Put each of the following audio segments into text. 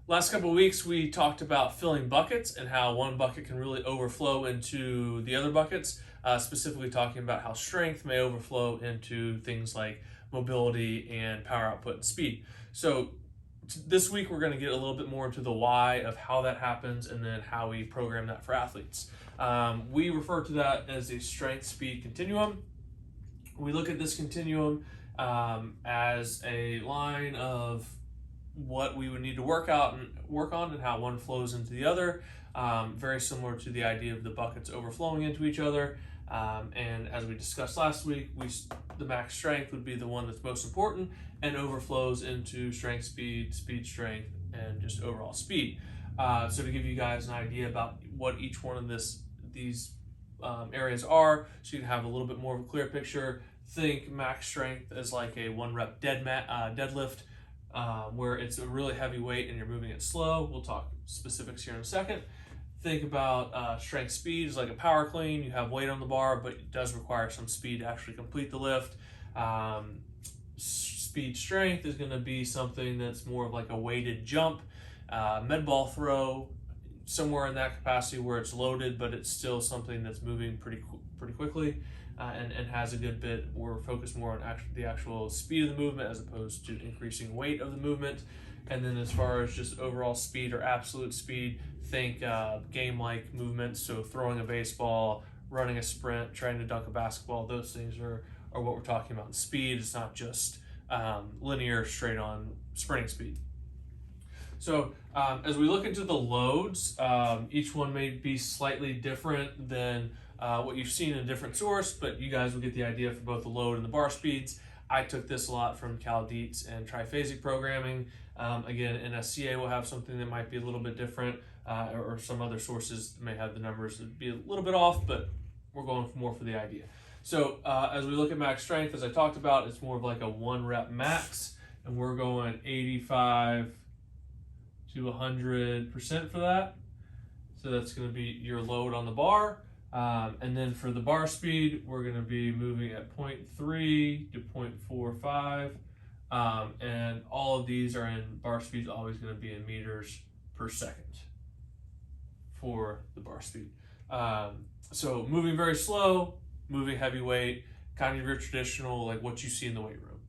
Last couple of weeks, we talked about filling buckets and how one bucket can really overflow into the other buckets, specifically talking about how strength may overflow into things like mobility and power output and speed. So this week, we're going to get a little bit more into the why of how that happens and then how we program that for athletes. We refer to that as a strength speed continuum. We look at this continuum as a line of what we would need to work on and how one flows into the other. Very similar to the idea of the buckets overflowing into each other. And as we discussed last week, the max strength would be the one that's most important and overflows into strength, speed, speed, strength, and just overall speed. So to give you guys an idea about what each one of these areas are, so you can have a little bit more of a clear picture, think max strength as like a 1 rep deadlift, where it's a really heavy weight and you're moving it slow. We'll talk specifics here in a second. Think about strength speed as like a power clean. You have weight on the bar, but it does require some speed to actually complete the lift. Speed strength is going to be something that's more of like a weighted jump, med ball throw, somewhere in that capacity where it's loaded, but it's still something that's moving pretty quickly. And has a good bit, or focus more on the actual speed of the movement as opposed to increasing weight of the movement. And then as far as just overall speed or absolute speed, think game-like movements, so throwing a baseball, running a sprint, trying to dunk a basketball. Those things are what we're talking about in speed. It's not just linear, straight-on sprinting speed. So as we look into the loads, each one may be slightly different than what you've seen in a different source, but you guys will get the idea for both the load and the bar speeds. I took this a lot from Cal Dietz and triphasic programming. Again, NSCA will have something that might be a little bit different, or some other sources may have the numbers that be a little bit off, but we're going more for the idea. So as we look at max strength, as I talked about, it's more of like a 1 rep max, and we're going 85 to 100% for that. So that's going to be your load on the bar. And then for the bar speed, we're going to be moving at 0.3 to 0.45. And all of these are in bar speed, always going to be in meters per second for the bar speed. So moving very slow, moving heavy weight, kind of your traditional, like what you see in the weight room.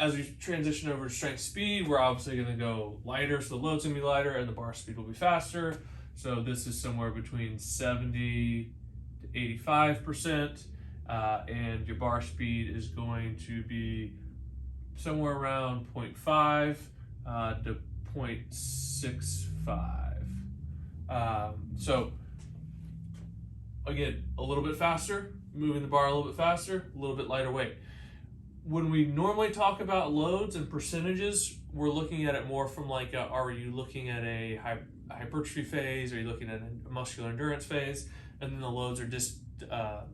As we transition over to strength speed, we're obviously going to go lighter, so the load's going to be lighter and the bar speed will be faster. So this is somewhere between 70 to 85%, and your bar speed is going to be somewhere around 0.5 to 0.65. So again, a little bit faster, moving the bar a little bit faster, a little bit lighter weight. When we normally talk about loads and percentages, we're looking at it more from like, are you looking at a hypertrophy phase? Are you looking at a muscular endurance phase? And then the loads are just are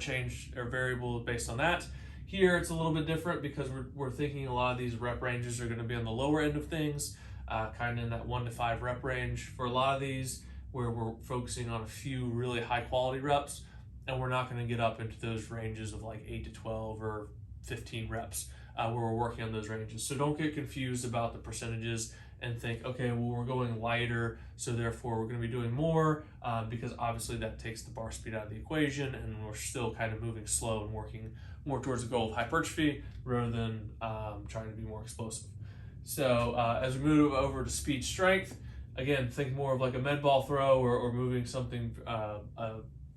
changed or variable based on that. Here it's a little bit different because we're thinking a lot of these rep ranges are going to be on the lower end of things, kind of in that 1 to 5 rep range for a lot of these, where we're focusing on a few really high quality reps. And we're not going to get up into those ranges of like 8 to 12 or 15 reps where we're working on those ranges. So don't get confused about the percentages and think, okay, well, we're going lighter, so therefore we're going to be doing more, because obviously that takes the bar speed out of the equation, and we're still kind of moving slow and working more towards the goal of hypertrophy rather than trying to be more explosive. So as we move over to speed strength, again, think more of like a med ball throw or moving something,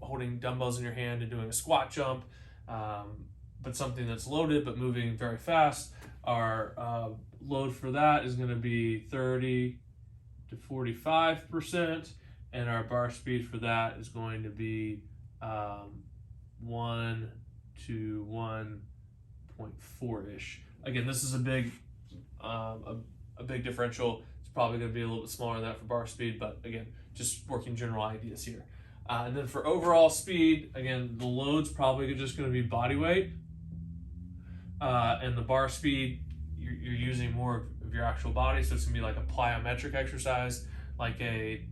holding dumbbells in your hand and doing a squat jump, but something that's loaded but moving very fast. Our load for that is going to be 30 to 45%, and our bar speed for that is going to be 1 to 1.4-ish. Again, this is a big differential. It's probably going to be a little bit smaller than that for bar speed, but again, just working general ideas here. And then for overall speed, again, the load's probably just going to be body weight. And the bar speed, you're using more of your actual body. So it's going to be like a plyometric exercise, like again,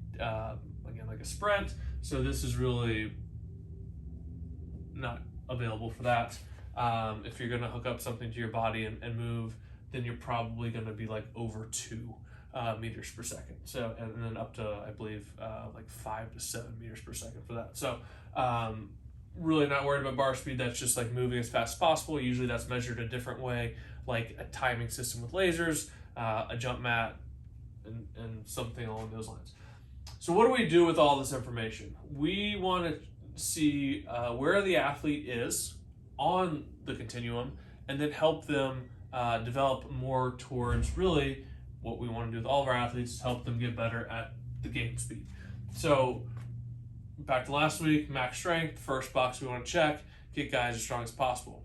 like a sprint. So this is really not available for that. If you're going to hook up something to your body and move then you're probably going to be like over 2 meters per second. So, and then up to, I believe, like 5 to 7 meters per second for that. So, really not worried about bar speed. That's just like moving as fast as possible. Usually that's measured a different way, like a timing system with lasers, a jump mat, and something along those lines. So what do we do with all this information? We want to see where the athlete is on the continuum, and then help them develop more towards really what we want to do with all of our athletes, help them get better at the game speed. So back to last week, max strength, first box we want to check, get guys as strong as possible.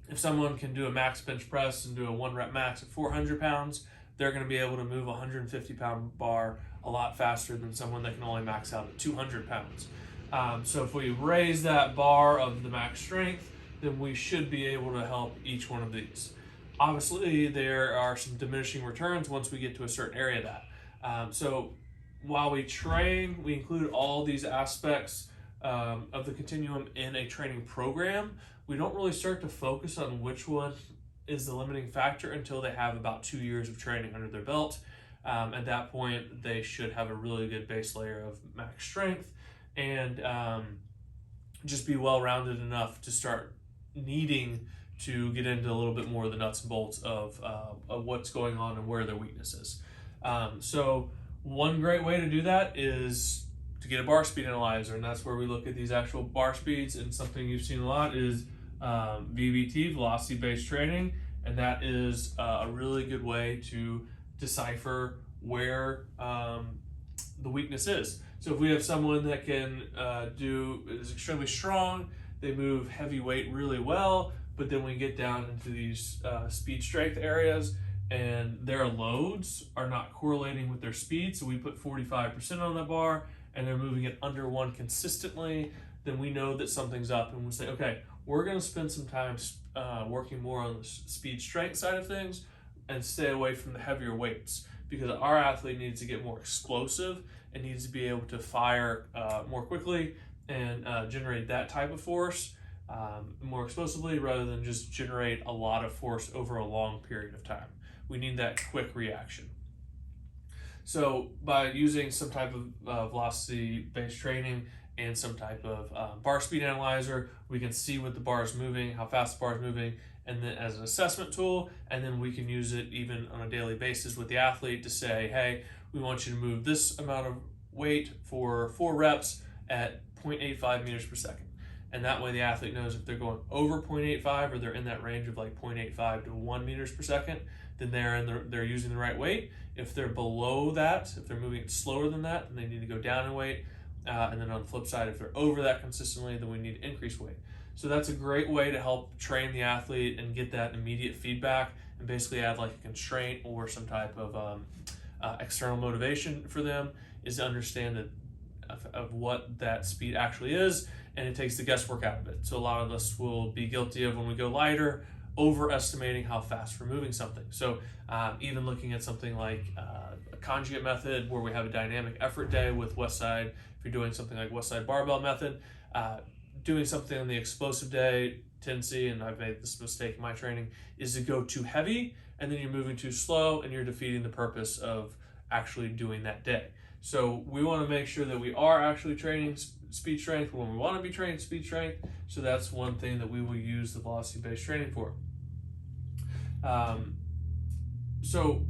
If someone can do a max bench press and do a 1 rep max at 400 pounds, they're going to be able to move a 150 pound bar a lot faster than someone that can only max out at 200 pounds. So if we raise that bar of the max strength, then we should be able to help each one of these. Obviously, there are some diminishing returns once we get to a certain area of that. So while we train, we include all these aspects of the continuum in a training program. We don't really start to focus on which one is the limiting factor until they have about 2 years of training under their belt. At that point, they should have a really good base layer of max strength and just be well-rounded enough to start needing to get into a little bit more of the nuts and bolts of what's going on and where their weakness is. So one great way to do that is to get a bar speed analyzer, and that's where we look at these actual bar speeds. And something you've seen a lot is VBT, velocity-based training, and that is a really good way to decipher where the weakness is. So if we have someone that is extremely strong, they move heavy weight really well, but then we get down into these speed strength areas and their loads are not correlating with their speed, so we put 45% on the bar and they're moving it under 1 consistently, then we know that something's up, and we'll say, okay, we're going to spend some time working more on the speed strength side of things and stay away from the heavier weights, because our athlete needs to get more explosive and needs to be able to fire more quickly and generate that type of force more explosively, rather than just generate a lot of force over a long period of time. We need that quick reaction. So by using some type of velocity-based training and some type of bar speed analyzer, we can see what the bar is moving, how fast the bar is moving, and then as an assessment tool, and then we can use it even on a daily basis with the athlete to say, hey, we want you to move this amount of weight for 4 reps at 0.85 meters per second. And that way the athlete knows if they're going over 0.85 or they're in that range of like 0.85 to 1 meters per second, then they're using the right weight. If they're below that, if they're moving it slower than that, then they need to go down in weight. And then on the flip side, if they're over that consistently, then we need to increase weight. So that's a great way to help train the athlete and get that immediate feedback, and basically add like a constraint or some type of external motivation for them, is to understand that of what that speed actually is, and it takes the guesswork out of it. So a lot of us will be guilty of, when we go lighter, overestimating how fast we're moving something. So even looking at something like a conjugate method, where we have a dynamic effort day with Westside, if you're doing something like Westside barbell method, doing something on the explosive day, tendency, and I've made this mistake in my training, is to go too heavy, and then you're moving too slow, and you're defeating the purpose of actually doing that day. So we want to make sure that we are actually training speed strength when we want to be training speed strength. So that's one thing that we will use the velocity-based training for. So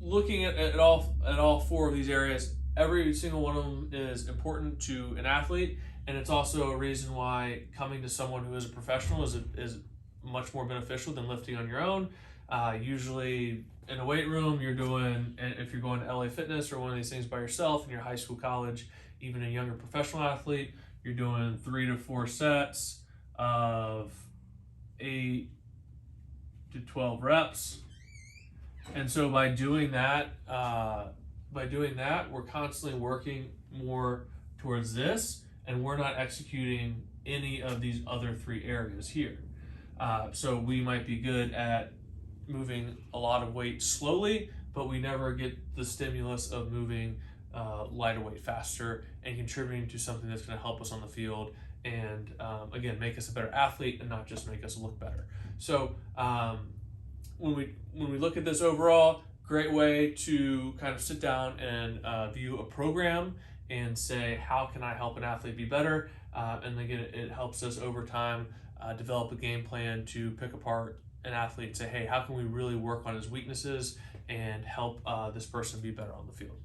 looking at all 4 of these areas, every single one of them is important to an athlete, and it's also a reason why coming to someone who is a professional is much more beneficial than lifting on your own. Usually in a weight room, if you're going to LA Fitness or one of these things by yourself in your high school, college, even a younger professional athlete, you're doing 3 to 4 sets of 8 to 12 reps. And so by doing that, we're constantly working more towards this, and we're not executing any of these other 3 areas here. So we might be good at moving a lot of weight slowly, but we never get the stimulus of moving lighter weight faster and contributing to something that's going to help us on the field and again, make us a better athlete and not just make us look better. So when we look at this overall, great way to kind of sit down and view a program and say, how can I help an athlete be better? And again, it helps us over time develop a game plan to pick apart an athlete and say, hey, how can we really work on his weaknesses and help this person be better on the field?